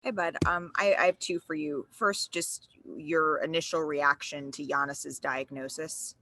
Hey, bud. I have two for you. First, just your initial reaction to Giannis's diagnosis.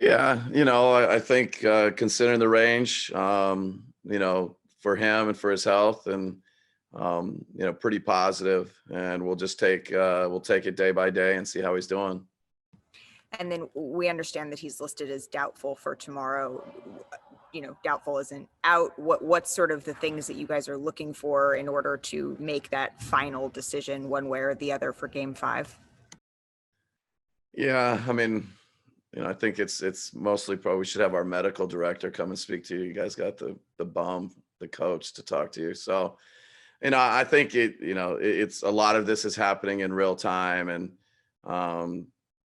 Yeah, I think considering the range, for him and for his health, and pretty positive, and we'll take it day by day and see how he's doing. And then we understand that he's listed as doubtful for tomorrow. Doubtful isn't out. What's sort of the things that you guys are looking for in order to make that final decision one way or the other for Game 5? Yeah, I mean, I think it's mostly probably we should have our medical director come and speak to you. You guys got the coach to talk to you. So, I think it's a lot of this is happening in real time, and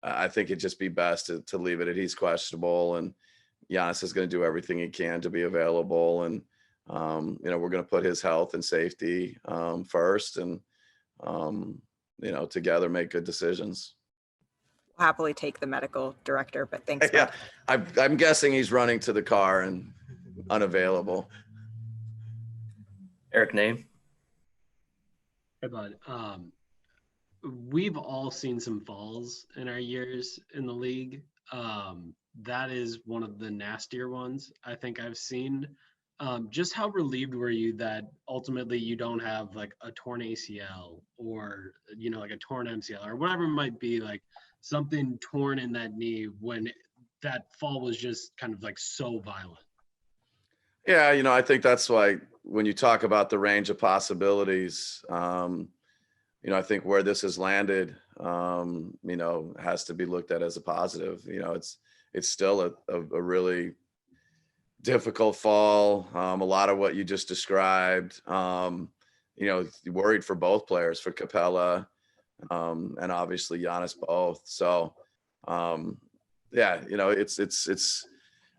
I think it'd just be best to leave it at he's questionable, and Giannis is going to do everything he can to be available, and we're going to put his health and safety first, and together make good decisions. We'll happily take the medical director, but thanks, Yeah, bud. I'm guessing he's running to the car and unavailable. Eric Name. Hey, bud. We've all seen some falls in our years in the league. That is one of the nastier ones I think I've seen. Just how relieved were you that ultimately you don't have like a torn ACL or, like a torn MCL or whatever it might be, like something torn in that knee when that fall was just kind of like so violent? Yeah, I think that's why when you talk about the range of possibilities, I think where this has landed, has to be looked at as a positive. It's still a really difficult fall. A lot of what you just described, worried for both players, for Capella, and obviously Giannis both. So, yeah, it's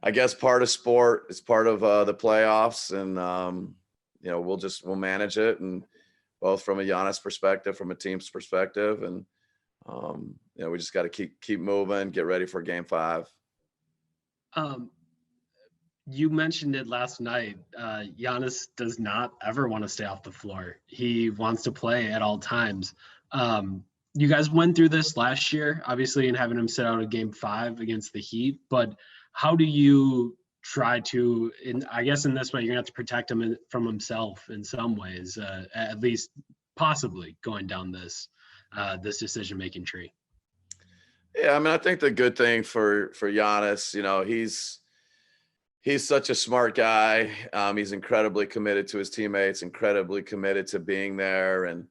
I guess part of sport. It's part of the playoffs, and we'll manage it, and both from a Giannis perspective, from a team's perspective, and we just got to keep moving, get ready for Game 5. You mentioned it last night. Giannis does not ever want to stay off the floor. He wants to play at all times. You guys went through this last year, obviously, in having him sit out of Game 5 against the Heat. But how do you try to, I guess in this way, you're going to have to protect him from himself in some ways, at least possibly going down this decision-making tree? Yeah, I mean, I think the good thing for Giannis, he's such a smart guy. He's incredibly committed to his teammates, incredibly committed to being there, and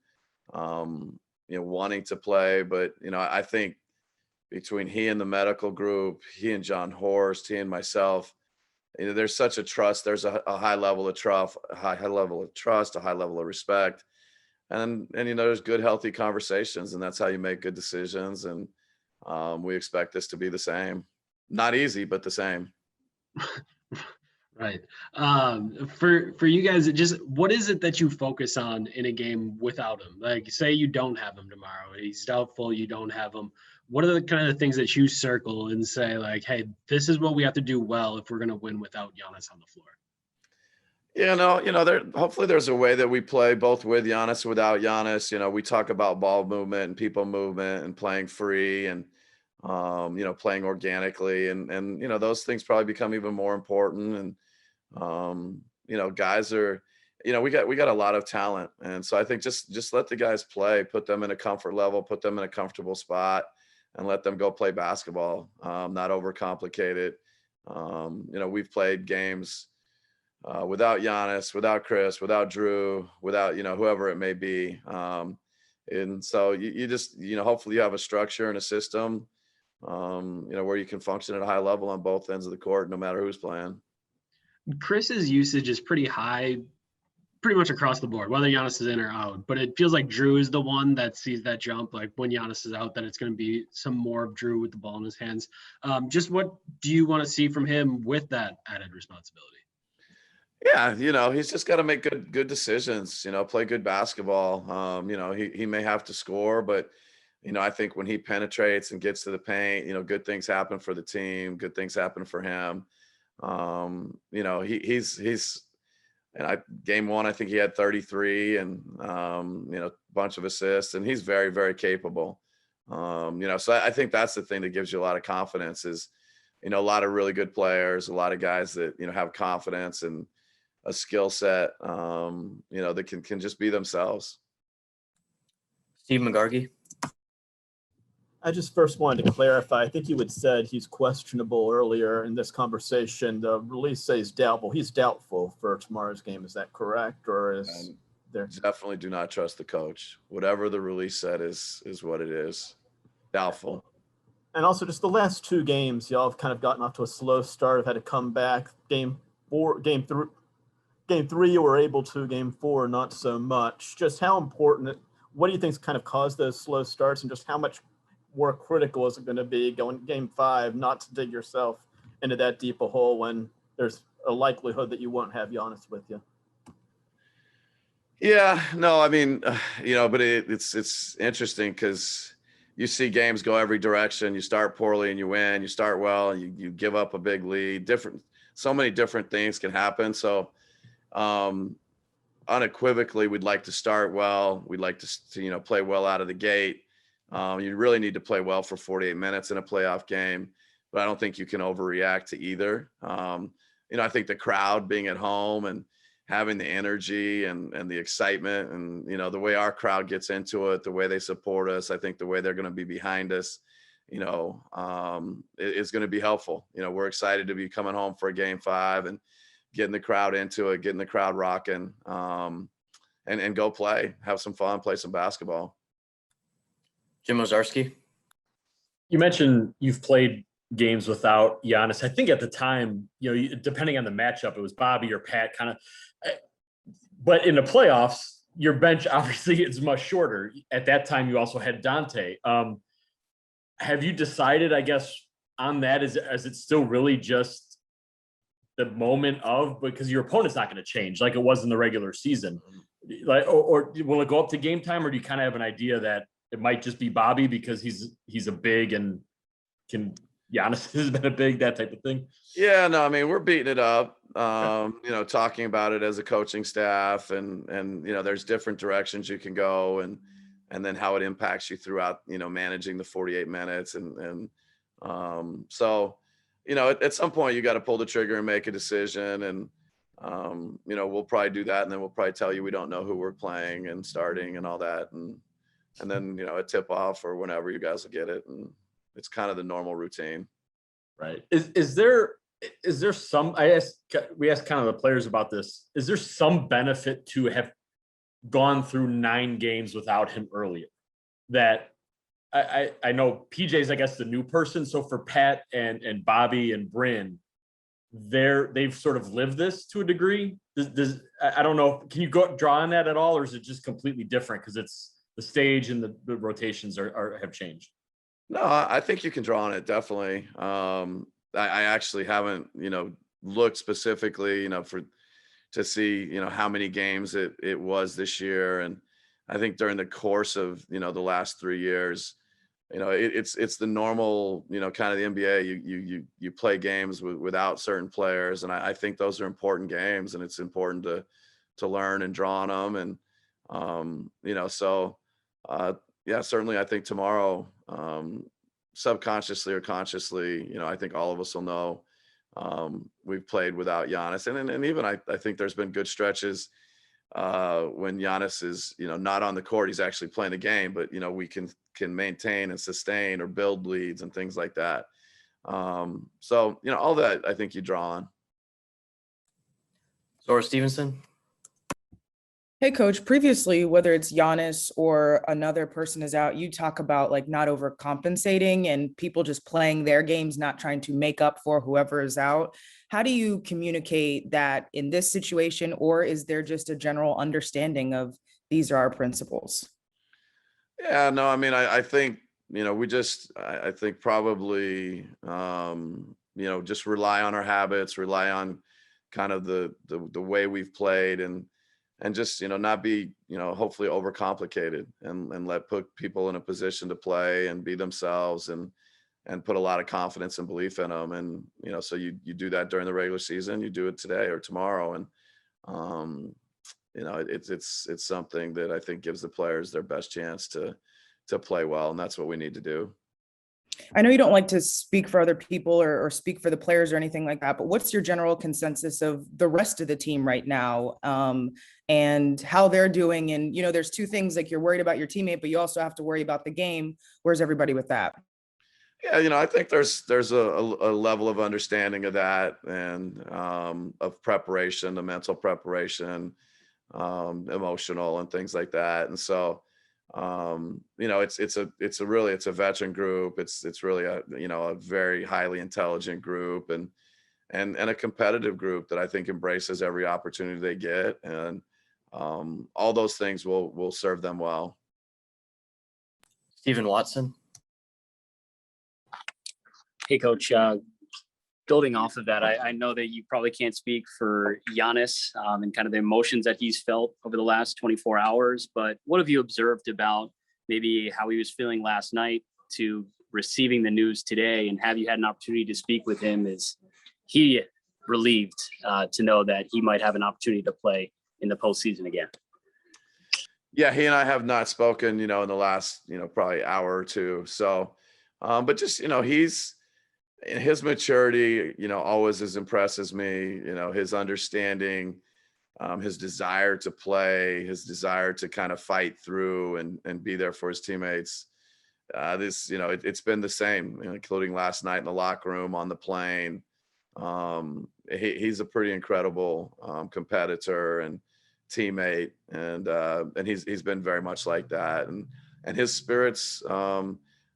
wanting to play. But I think between he and the medical group, he and John Horst, he and myself, there's such a trust. There's a high level of trust, a high level of respect, and there's good, healthy conversations, and that's how you make good decisions. And we expect this to be the same. Not easy, but the same. Right. For you guys, just what is it that you focus on in a game without him? Like, say you don't have him tomorrow, he's doubtful, you don't have him. What are the kind of things that you circle and say, like, hey, this is what we have to do well if we're going to win without Giannis on the floor? Yeah, hopefully there's a way that we play both with Giannis, without Giannis. We talk about ball movement and people movement and playing free, and playing organically, and those things probably become even more important. And guys are, we got a lot of talent, and so I think just let the guys play, put them in a comfort level, put them in a comfortable spot, and let them go play basketball. Not overcomplicate it. We've played games without Giannis, without Chris, without Drew, without whoever it may be. And so you just hopefully you have a structure and a system, where you can function at a high level on both ends of the court, no matter who's playing. Chris's usage is pretty high, pretty much across the board, whether Giannis is in or out. But it feels like Drew is the one that sees that jump. Like when Giannis is out, that it's going to be some more of Drew with the ball in his hands. Just what do you want to see from him with that added responsibility? Yeah, he's just got to make good decisions. Play good basketball. He may have to score, but I think when he penetrates and gets to the paint, good things happen for the team. Good things happen for him. He's And game one, I think he had 33 and, a bunch of assists, and he's very, very capable. So I think that's the thing that gives you a lot of confidence is, a lot of really good players, a lot of guys that, have confidence and a skill set, that can just be themselves. Steve McGarkey. I just first wanted to clarify. I think you had said he's questionable earlier in this conversation. The release says doubtful. He's doubtful for tomorrow's game. Is that correct? Or is there? Definitely do not trust the coach. Whatever the release said is what it is. Doubtful. And also just the last two games, y'all have kind of gotten off to a slow start, have had to come back. Game three, you were able to. Game four, not so much. Just how important, what do you think's kind of caused those slow starts, and just how much more critical is it going to be going game five, not to dig yourself into that deep a hole when there's a likelihood that you won't have Giannis with you? Yeah, no, I mean, but it's interesting because you see games go every direction. You start poorly and you win. You start well and you give up a big lead. So many different things can happen. So unequivocally, we'd like to start well. We'd like to play well out of the gate. You really need to play well for 48 minutes in a playoff game, but I don't think you can overreact to either. I think the crowd being at home and having the energy and the excitement and, the way our crowd gets into it, the way they support us, I think the way they're going to be behind us, is going to be helpful. We're excited to be coming home for a game five and getting the crowd into it, getting the crowd rocking, and go play, have some fun, play some basketball. Jim Ozarski. You mentioned you've played games without Giannis. I think at the time, depending on the matchup, it was Bobby or Pat kind of. But in the playoffs, your bench obviously is much shorter. At that time, you also had Dante. Have you decided, I guess, on that? Is it still really just the moment of, because your opponent's not going to change like it was in the regular season? Like, or will it go up to game time, or do you kind of have an idea that it might just be Bobby because he's a big and Giannis has been a big, that type of thing? Yeah, no, I mean, we're beating it up, talking about it as a coaching staff and there's different directions you can go and then how it impacts you throughout, managing the 48 minutes. So, at some point you got to pull the trigger and make a decision. And, we'll probably do that. And then we'll probably tell you we don't know who we're playing and starting and all that. And then, a tip off or whenever you guys will get it. And it's kind of the normal routine. Right. Is there some, we asked kind of the players about this. Is there some benefit to have gone through 9 games without him earlier? That I know PJ's, I guess, the new person. So for Pat and Bobby and Bryn, they've sort of lived this to a degree. I don't know. Can you draw on that at all? Or is it just completely different because it's the stage and the rotations have changed? No, I think you can draw on it. Definitely. I actually haven't, looked specifically, to see, how many games it was this year. And I think during the course of, the last 3 years, it's the normal, kind of the NBA, you play games without certain players. And I think those are important games, and it's important to learn and draw on them. And, yeah, certainly I think tomorrow, subconsciously or consciously, I think all of us will know we've played without Giannis. And even I think there's been good stretches when Giannis is, not on the court, he's actually playing the game, but, we can maintain and sustain or build leads and things like that. So, all that I think you draw on. Zora Stevenson. Hey, coach, previously, whether it's Giannis or another person is out, you talk about like not overcompensating and people just playing their games, not trying to make up for whoever is out. How do you communicate that in this situation, or is there just a general understanding of these are our principles? Yeah, no, I mean, I think, I think probably, just rely on our habits, rely on kind of the way we've played and just, not be, hopefully overcomplicated and put people in a position to play and be themselves and put a lot of confidence and belief in them. And, so you do that during the regular season, you do it today or tomorrow. And, You know, it's something that I think gives the players their best chance to play well, and that's what we need to do. I know you don't like to speak for other people or speak for the players or anything like that, but what's your general consensus of the rest of the team right now, and how they're doing? And, you know, there's two things, like you're worried about your teammate, but you also have to worry about the game. Where's everybody with that? Yeah, you know, I think there's a level of understanding of that, and of preparation, the mental preparation, emotional and things like that. And so, you know, it's a veteran group. It's really a, you know, a very highly intelligent group, and a competitive group that I think embraces every opportunity they get. And all those things will serve them well. Stephen Watson. Hey, Coach. Building off of that, I know that you probably can't speak for Giannis and kind of the emotions that he's felt over the last 24 hours, but what have you observed about maybe how he was feeling last night to receiving the news today? And have you had an opportunity to speak with him? Is he relieved to know that he might have an opportunity to play in the postseason again? Yeah, he and I have not spoken, you know, in the last, you know, probably hour or two. So, but just, you know, his maturity, you know, always as impresses me. You know, his understanding, his desire to play, his desire to kind of fight through and be there for his teammates. This, you know, it's been the same, you know, including last night in the locker room, on the plane. He's a pretty incredible competitor and teammate, and he's been very much like that, and his spirits.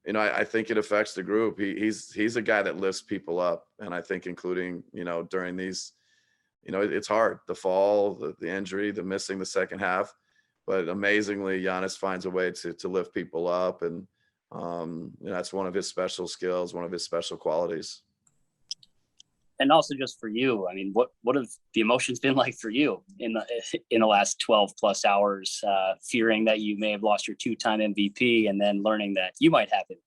You know, I think it affects the group. He's a guy that lifts people up, and I think including, you know, during these, you know, it's hard, the fall, the injury, the missing the second half, but amazingly, Giannis finds a way to lift people up, and you know, that's one of his special skills, one of his special qualities. And also just for you, I mean, what have the emotions been like for you in the last 12 plus hours, fearing that you may have lost your 2-time MVP and then learning that you might have it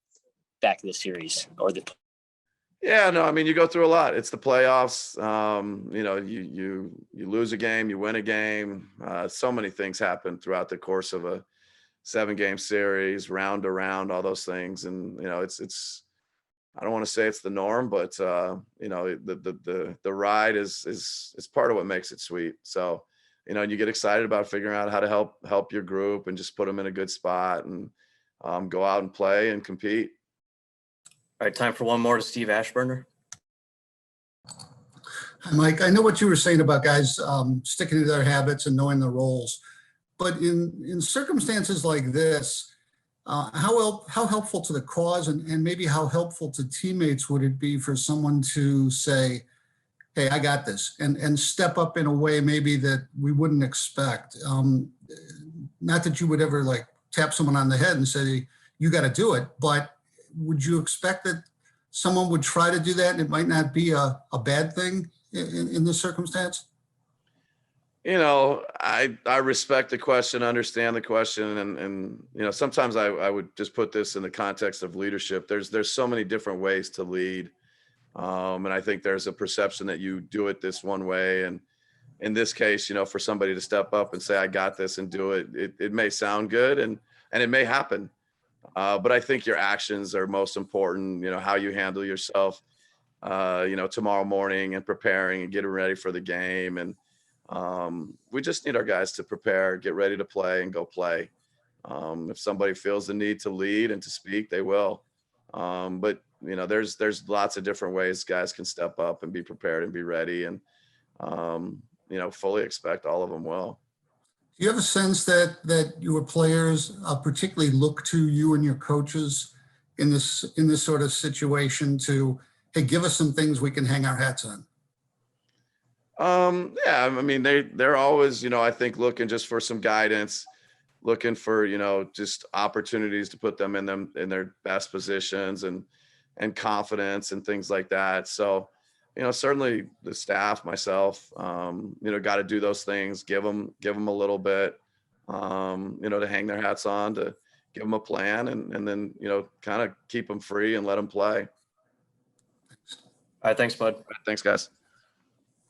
back in the series or the. Yeah, no, I mean, you go through a lot. It's the playoffs. You know, you lose a game, you win a game. So many things happen throughout the course of a 7-game series, round to round, all those things. And, you know, it's, I don't want to say it's the norm, but you know, the ride is part of what makes it sweet. So, you know, and you get excited about figuring out how to help your group and just put them in a good spot, and go out and play and compete. All right, time for one more to Steve Ashburner. Hi, Mike. I know what you were saying about guys sticking to their habits and knowing their roles, but in circumstances like this, how helpful to the cause and maybe how helpful to teammates would it be for someone to say, hey, I got this, and step up in a way maybe that we wouldn't expect? Not that you would ever like tap someone on the head and say, you got to do it, but would you expect that someone would try to do that and it might not be a bad thing in this circumstance? You know, I respect the question, understand the question, and you know, sometimes I would just put this in the context of leadership. There's so many different ways to lead, and I think there's a perception that you do it this one way, and in this case, you know, for somebody to step up and say, I got this, and do it, it may sound good, and it may happen, but I think your actions are most important. You know, how you handle yourself, you know, tomorrow morning, and preparing and getting ready for the game. And we just need our guys to prepare, get ready to play, and go play. If somebody feels the need to lead and to speak, they will. But you know, there's lots of different ways guys can step up and be prepared and be ready, and you know, fully expect all of them will. Do you have a sense that your players particularly look to you and your coaches in this sort of situation to, hey, give us some things we can hang our hats on? Yeah, I mean, they're always, you know, I think looking just for some guidance, looking for, you know, just opportunities to put them in their best positions, and confidence and things like that. So, you know, certainly the staff, myself, you know, got to do those things, give them a little bit, you know, to hang their hats on, to give them a plan, and then, you know, kind of keep them free and let them play. All right, thanks, bud. Thanks, guys.